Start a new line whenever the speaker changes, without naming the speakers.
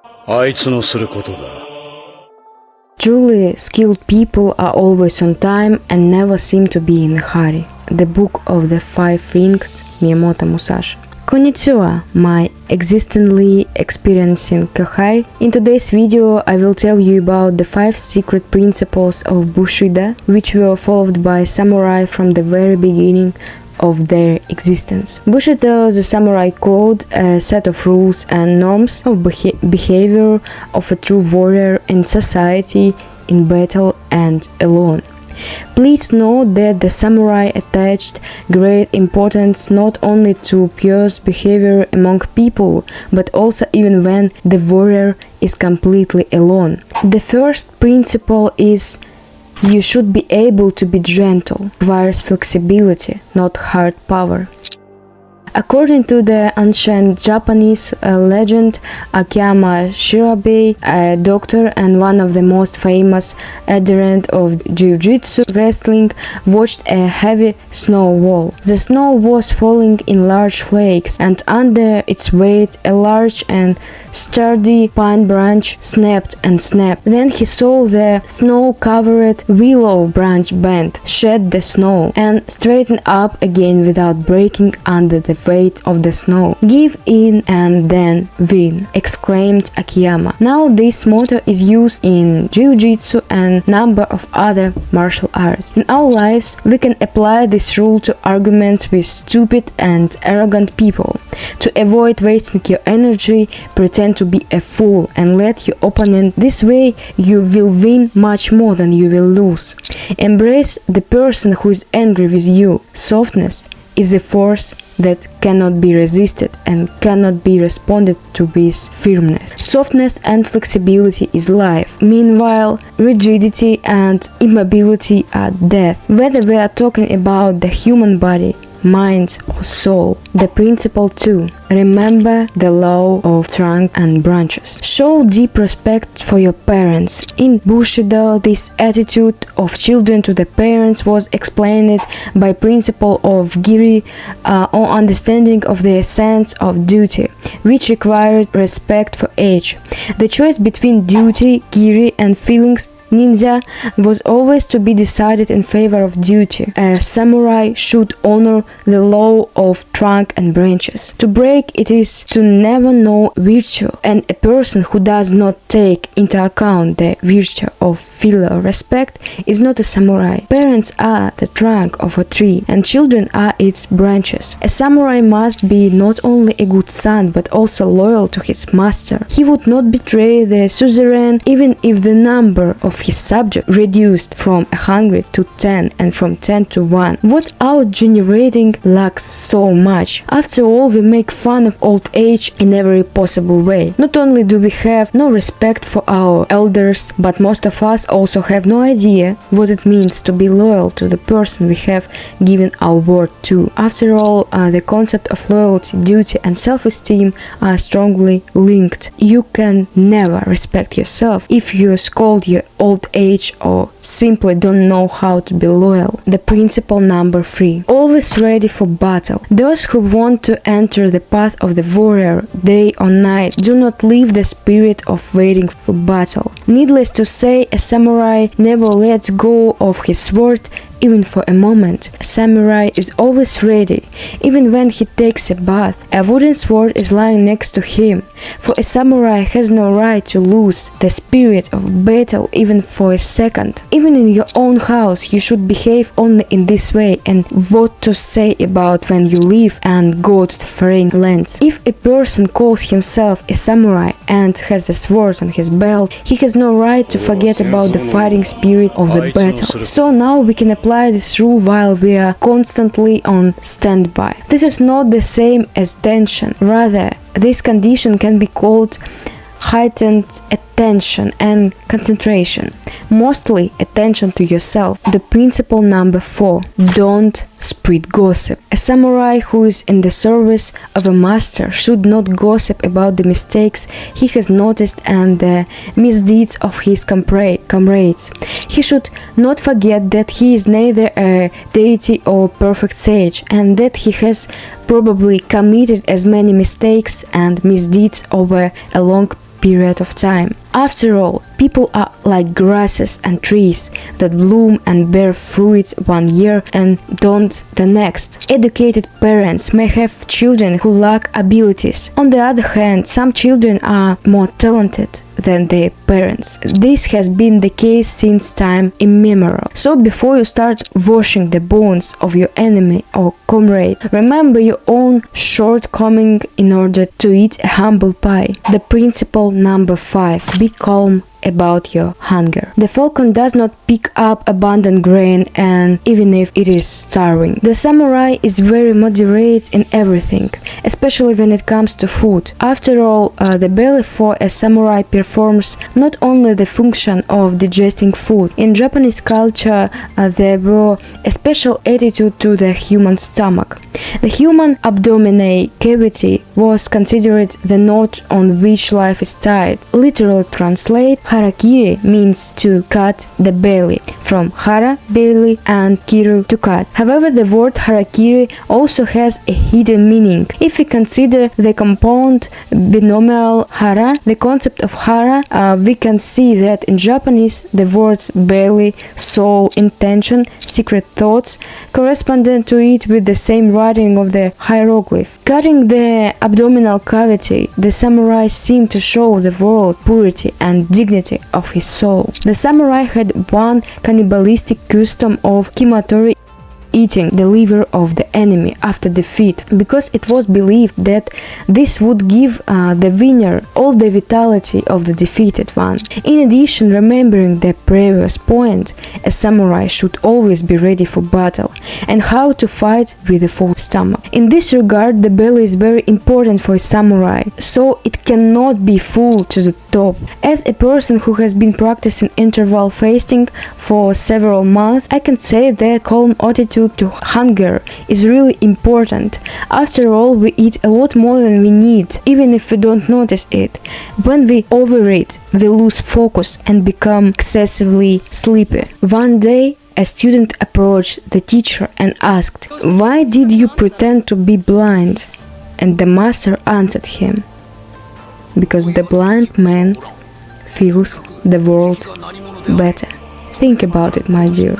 あいつのすることだ。
Truly skilled people are always on time and never seem to be in a hurry. The Book of the Five Rings, Miyamoto Musashi. Konnichiwa, my existently experiencing Kohai. In today's video I will tell you about the 5 secret principles of Bushido, which were followed by samurai from the very beginning of their existence. Bushido, the samurai code, a set of rules and norms of behavior of a true warrior in society, in battle and alone. Please note that the samurai attached great importance not only to pure behavior among people, but also even when the warrior is completely alone. The first principle is you should be able to be gentle, requires flexibility, not hard power. According to the ancient Japanese legend, Akiyama Shirabei, a doctor and one of the most famous adherents of jiu-jitsu wrestling, watched a heavy snow wall. The snow was falling in large flakes, and under its weight a large and sturdy pine branch snapped and snapped. Then he saw the snow-covered willow branch bend, shed the snow, and straighten up again without breaking under the weight of the snow. "Give in and then win," exclaimed Akiyama. Now this motto is used in jiu-jitsu and number of other martial arts. In our lives, we can apply this rule to arguments with stupid and arrogant people. To avoid wasting your energy, pretend to be a fool and let your opponent. This way you will win much more than you will lose. Embrace the person who is angry with you. Softness is a force that cannot be resisted and cannot be responded to with firmness. Softness and flexibility is life. Meanwhile, rigidity and immobility are death. Whether we are talking about the human body, mind or soul. The principle 2. Remember the law of trunk and branches. Show deep respect for your parents. In Bushido, this attitude of children to the parents was explained by principle of giri, or understanding of the essence of duty, which required respect for age. The choice between duty, giri and feelings ninja was always to be decided in favor of duty. A samurai should honor the law of trunk and branches. To break it is to never know virtue, and a person who does not take into account the virtue of filial respect is not a samurai. Parents are the trunk of a tree, and children are its branches. A samurai must be not only a good son, but also loyal to his master. He would not betray the suzerain even if the number of his subject reduced from 100 to 10 and from 10 to 1. What our generating lacks so much. After all, we make fun of old age in every possible way. Not only do we have no respect for our elders, but most of us also have no idea what it means to be loyal to the person we have given our word to. After all, the concept of loyalty, duty and self-esteem are strongly linked. You can never respect yourself if you scold your old age or simply don't know how to be loyal. The principle number 3. Always ready for battle. Those who want to enter the path of the warrior day or night do not leave the spirit of waiting for battle. Needless to say, a samurai never lets go of his sword even for a moment. A samurai is always ready, even when he takes a bath. A wooden sword is lying next to him, for a samurai has no right to lose the spirit of battle even for a second. Even in your own house, you should behave only in this way, and what to say about when you leave and go to foreign lands. If a person calls himself a samurai and has a sword on his belt, he has no right to forget about the fighting spirit of the battle. So now we can apply this rule while we are constantly on standby. This is not the same as tension. Rather, this condition can be called heightened attention and concentration, mostly attention to yourself. The principle number 4. Don't spread gossip. A samurai who is in the service of a master should not gossip about the mistakes he has noticed and the misdeeds of his comrades. He should not forget that he is neither a deity or perfect sage, and that he has probably committed as many mistakes and misdeeds over a long period of time. After all, people are like grasses and trees that bloom and bear fruit one year and don't the next. Educated parents may have children who lack abilities. On the other hand, some children are more talented than their parents. This has been the case since time immemorial. So before you start washing the bones of your enemy or comrade, remember your own shortcoming in order to eat a humble pie. The principle number 5. Be calm about your hunger. The falcon does not pick up abundant grain, and even if it is starving. The samurai is very moderate in everything, especially when it comes to food. After all, the belly for a samurai performs not only the function of digesting food. In Japanese culture, there were a special attitude to the human stomach. The human abdominal cavity was considered the knot on which life is tied. Literally translate, harakiri means to cut the belly, from hara, belly, and kiru, to cut. However, the word harakiri also has a hidden meaning. If we consider the compound binomial hara, the concept of hara, we can see that in Japanese the words belly, soul, intention, secret thoughts corresponded to it with the same writing of the hieroglyph. Cutting the abdominal cavity, the samurai seemed to show the world purity and dignity of his soul. The samurai had one cannibalistic custom of kimatori, eating the liver of the enemy after defeat, because it was believed that this would give the winner all the vitality of the defeated one. In addition, remembering the previous point, a samurai should always be ready for battle and how to fight with a full stomach. In this regard, the belly is very important for a samurai, so it cannot be full to the top. As a person who has been practicing interval fasting for several months, I can say that calm attitude to hunger is really important. After all, we eat a lot more than we need, even if we don't notice it. When we overeat, we lose focus and become excessively sleepy. One day, a student approached the teacher and asked, "Why did you pretend to be blind?" And the master answered him, "Because the blind man feels the world better." Think about it, my dear.